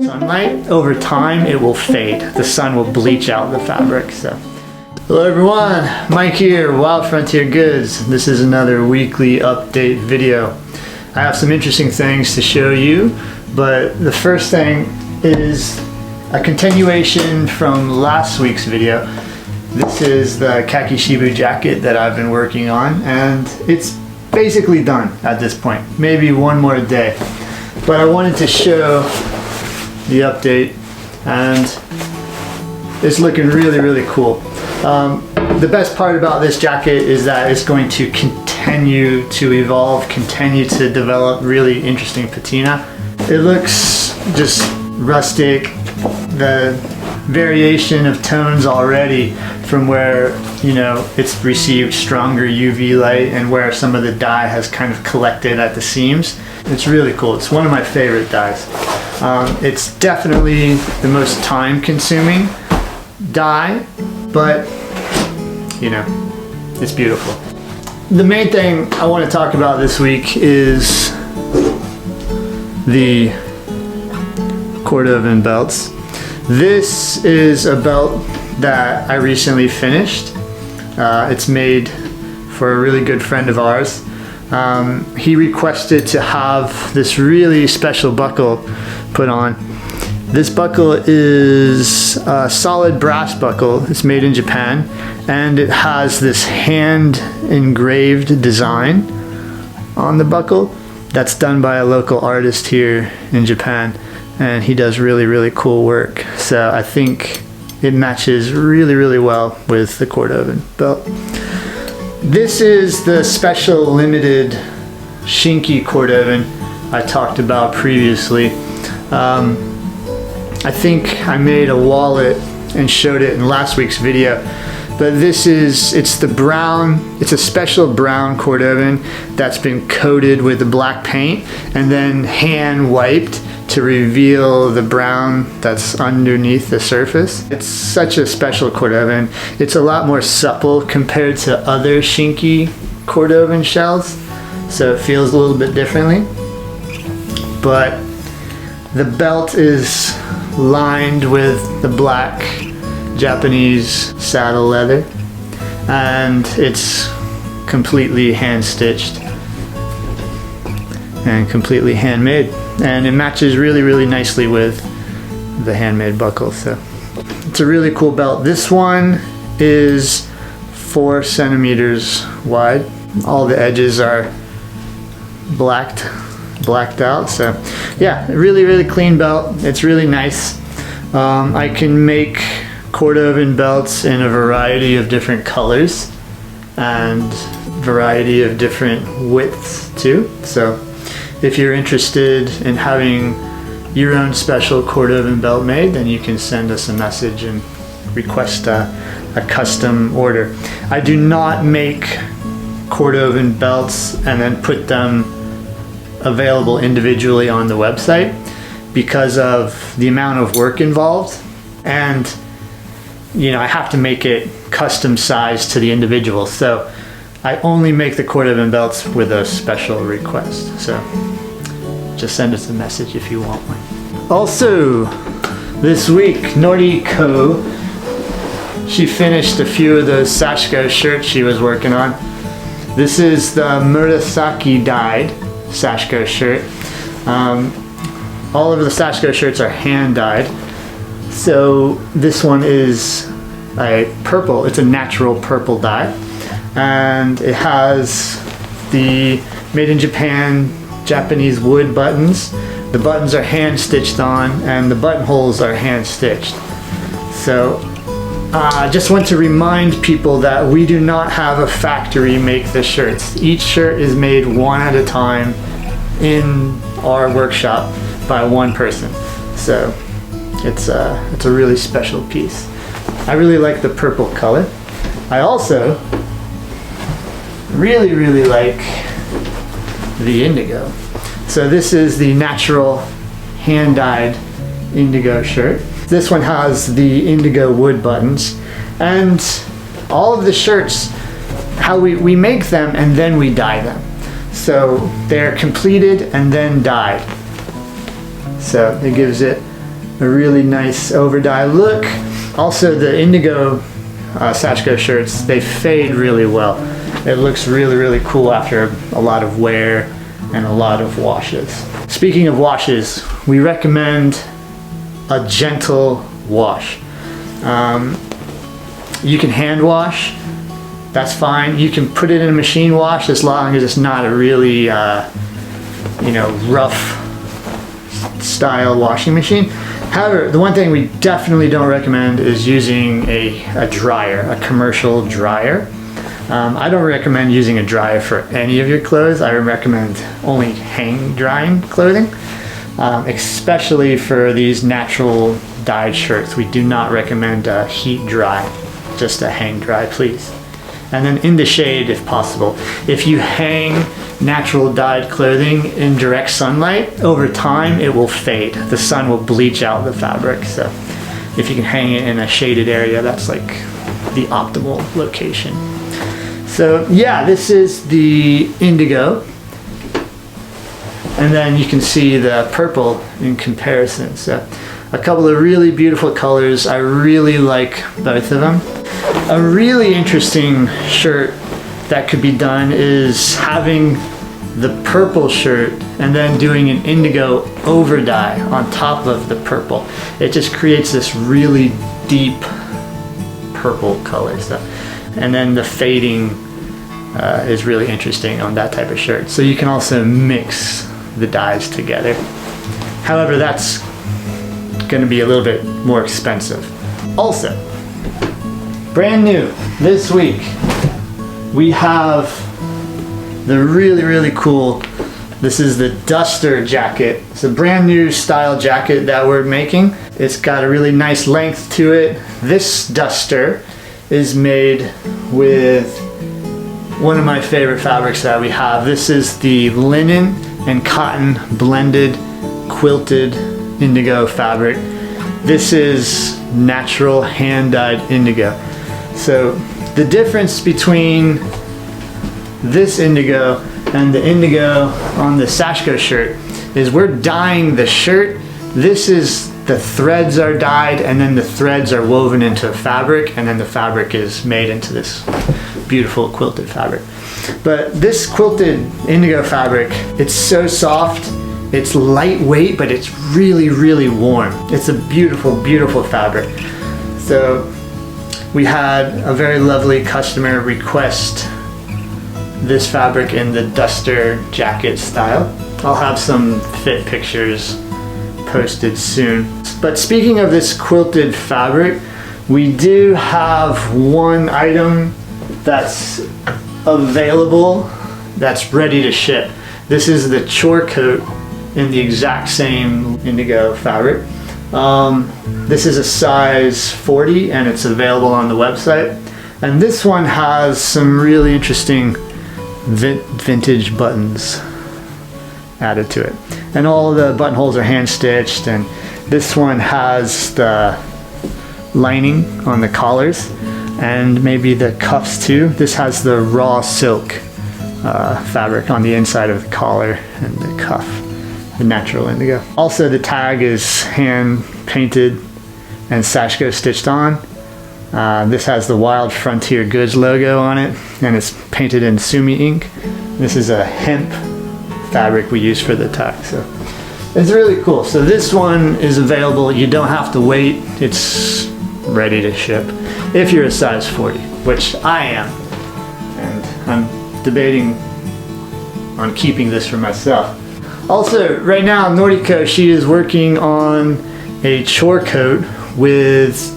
Sunlight, over time it will fade. The sun will bleach out the fabric. So, hello everyone, Mike here, Wild Frontier Goods. This is another weekly update video. I have some interesting things to show you, but the first thing is a continuation from last week's video. This is the khaki shibu jacket that I've been working on, and it's basically done at this point. Maybe one more day. But I wanted to show the update, and it's looking really cool. The best part about this jacket is that it's going to continue to evolve, continue to develop really interesting patina. It looks just rustic. The variation of tones already from where, you know, it's received stronger UV light and where some of the dye has kind of collected at the seams. It's really cool. It's one of my favorite dyes. It's definitely the most time consuming dye, but you know, it's beautiful. The main thing I want to talk about this week is the Cordovan belts. This is a belt that I recently finished. It's made for a really good friend of ours. He requested to have this really special buckle put on. This buckle is a solid brass buckle. It's made in Japan, and it has this hand engraved design on the buckle that's done by a local artist here in Japan, and he does really cool work. So I think it matches really well with the Cordovan belt. This is the special limited Shinki Cordovan I talked about previously. I think I made a wallet and showed it in last week's video, but it's a special brown Cordovan that's been coated with the black paint and then hand wiped to reveal the brown that's underneath the surface. It's such a special Cordovan. It's a lot more supple compared to other Shinki Cordovan shells, so it feels a little bit differently. But the belt is lined with the black Japanese saddle leather, and it's completely hand stitched and completely handmade, and it matches really nicely with the handmade buckle. So it's a really cool belt. This one is 4 centimeters wide. All the edges are blacked out. So yeah, really clean belt. It's really nice. I can make Cordovan belts in a variety of different colors and variety of different widths too. So if you're interested in having your own special Cordovan belt made, then you can send us a message and request a custom order. I do not make Cordovan belts and then put them available individually on the website because of the amount of work involved, and you know, I have to make it custom sized to the individual. So I only make the Cordovan belts with a special request. So just send us a message if you want one. Also, this week, Noriko, she finished a few of those Sashiko shirts she was working on. This is the Murasaki dyed Sashiko shirt. All of the Sashiko shirts are hand dyed. So this one is a purple. It's a natural purple dye, and it has the made in Japan Japanese wood buttons. The buttons are hand stitched on, and the buttonholes are hand stitched. So I just want to remind people that we do not have a factory make the shirts. Each shirt is made one at a time in our workshop by one person. So it's a really special piece. I really like the purple color. I also really like the indigo. So this is the natural hand-dyed indigo shirt. This one has the indigo wood buttons, and all of the shirts, how we make them and then we dye them. So they're completed and then dyed. So it gives it a really nice over dye look. Also the indigo Sashiko shirts, they fade really well. It looks really, really cool after a lot of wear and a lot of washes. Speaking of washes, we recommend a gentle wash. You can hand wash, that's fine. You can put it in a machine wash as long as it's not a really, you know, rough style washing machine. However, the one thing we definitely don't recommend is using a dryer, a commercial dryer. I don't recommend using a dryer for any of your clothes. I recommend only hang drying clothing, especially for these natural dyed shirts. We do not recommend heat dry, just a hang dry, please. And then in the shade if possible. If you hang natural dyed clothing in direct sunlight, over time it will fade. The sun will bleach out the fabric. So if you can hang it in a shaded area, that's like the optimal location. So yeah, this is the indigo. And then you can see the purple in comparison. So a couple of really beautiful colors. I really like both of them. A really interesting shirt that could be done is having the purple shirt and then doing an indigo over dye on top of the purple. It just creates this really deep purple color. So, and then the fading is really interesting on that type of shirt. So you can also mix the dyes together. However, that's going to be a little bit more expensive. Also, brand new this week, we have the really, really cool, this is the Duster jacket. It's a brand new style jacket that we're making. It's got a really nice length to it. This Duster is made with one of my favorite fabrics that we have. This is the linen and cotton blended quilted indigo fabric. This is natural hand-dyed indigo. So the difference between this indigo and the indigo on the Sashiko shirt is we're dyeing the shirt. This is, the threads are dyed and then the threads are woven into a fabric and then the fabric is made into this beautiful quilted fabric. But this quilted indigo fabric, it's so soft, it's lightweight, but it's really, really warm. It's a beautiful, beautiful fabric. So we had a very lovely customer request this fabric in the Duster jacket style. I'll have some fit pictures posted soon. But speaking of this quilted fabric, we do have one item that's available that's ready to ship. This is the chore coat in the exact same indigo fabric. This is a size 40 and it's available on the website. And this one has some really interesting vintage buttons added to it. And all the buttonholes are hand stitched, and this one has the lining on the collars and maybe the cuffs too. This has the raw silk fabric on the inside of the collar and the cuff, the natural indigo. Also the tag is hand painted and Sashiko stitched on. This has the Wild Frontier Goods logo on it and it's painted in sumi ink. This is a hemp fabric we use for the tag, so it's really cool. So this one is available. You don't have to wait. It's ready to ship if you're a size 40, which I am, and I'm debating on keeping this for myself. Also, right now Noriko, she is working on a chore coat with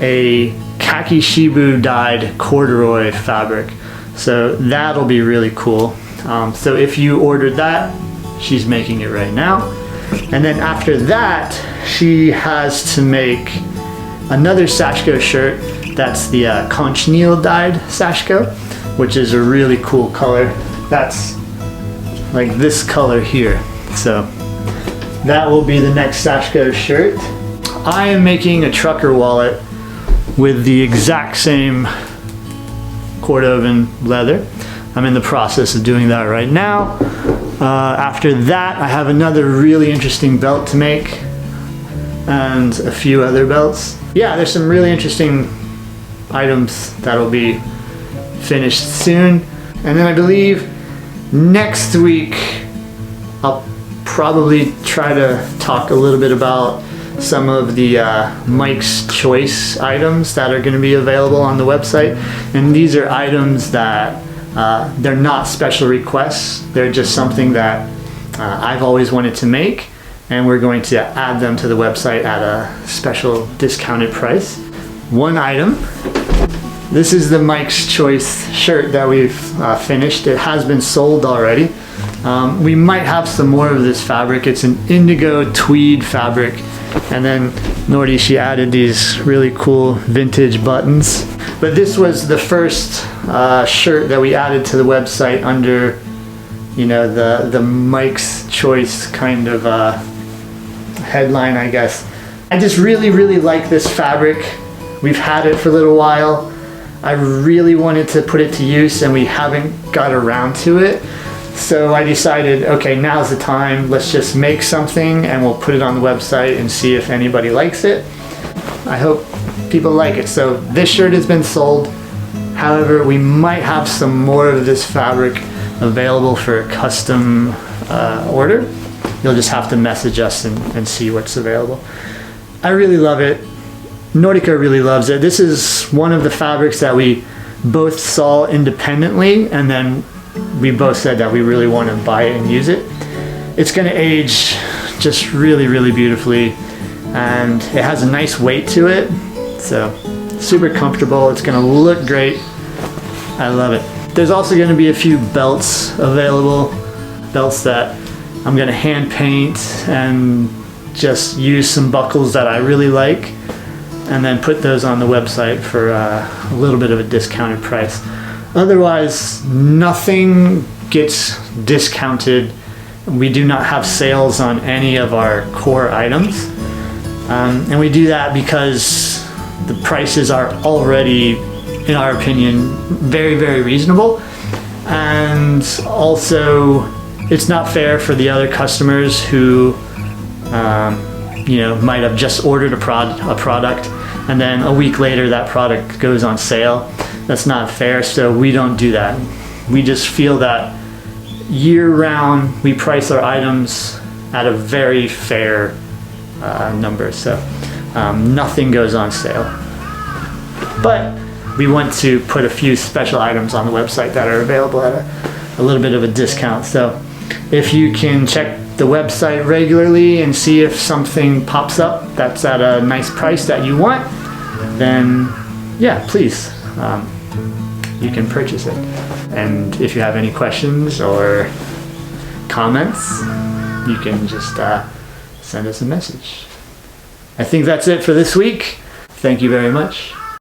a khaki shibu dyed corduroy fabric, so that'll be really cool. So if you ordered that, she's making it right now. And then after that, she has to make another Sashiko shirt. That's the cochineal dyed Sashiko, which is a really cool color. That's like this color here. So that will be the next Sashiko shirt. I am making a trucker wallet with the exact same Cordovan leather. I'm in the process of doing that right now. After that, I have another really interesting belt to make. and a few other belts. Yeah, there's some really interesting items that'll be finished soon. And then I believe next week I'll probably try to talk a little bit about some of the Mike's Choice items that are going to be available on the website. And these are items that they're not special requests. They're just something that I've always wanted to make, and we're going to add them to the website at a special discounted price. One item, this is the Mike's Choice shirt that we've finished. It has been sold already. We might have some more of this fabric. It's an indigo tweed fabric. And then Nordy, she added these really cool vintage buttons. But this was the first shirt that we added to the website under, you know, the Mike's Choice kind of headline, I guess. I just really like this fabric. We've had it for a little while. I really wanted to put it to use, and we haven't got around to it. So I decided, okay, now's the time. Let's just make something and we'll put it on the website and see if anybody likes it. I hope people like it. So this shirt has been sold. However, we might have some more of this fabric available for a custom order. You'll just have to message us and see what's available. I really love it. Nordica really loves it. This is one of the fabrics that we both saw independently, and then we both said that we really want to buy it and use it. It's going to age just really beautifully, and it has a nice weight to it, so super comfortable. It's going to look great. I love it. There's also going to be a few belts available, belts that I'm going to hand paint and just use some buckles that I really like, and then put those on the website for a little bit of a discounted price. Otherwise, nothing gets discounted. We do not have sales on any of our core items. And we do that because the prices are already, in our opinion, very reasonable. And also, it's not fair for the other customers who you know, might have just ordered a product and then a week later that product goes on sale. That's not fair, so we don't do that. We just feel that year-round we price our items at a very fair number, so nothing goes on sale. But we want to put a few special items on the website that are available at a little bit of a discount. So if you can check the website regularly and see if something pops up that's at a nice price that you want, then yeah, please, you can purchase it. And if you have any questions or comments, you can just send us a message. I think that's it for this week. Thank you very much.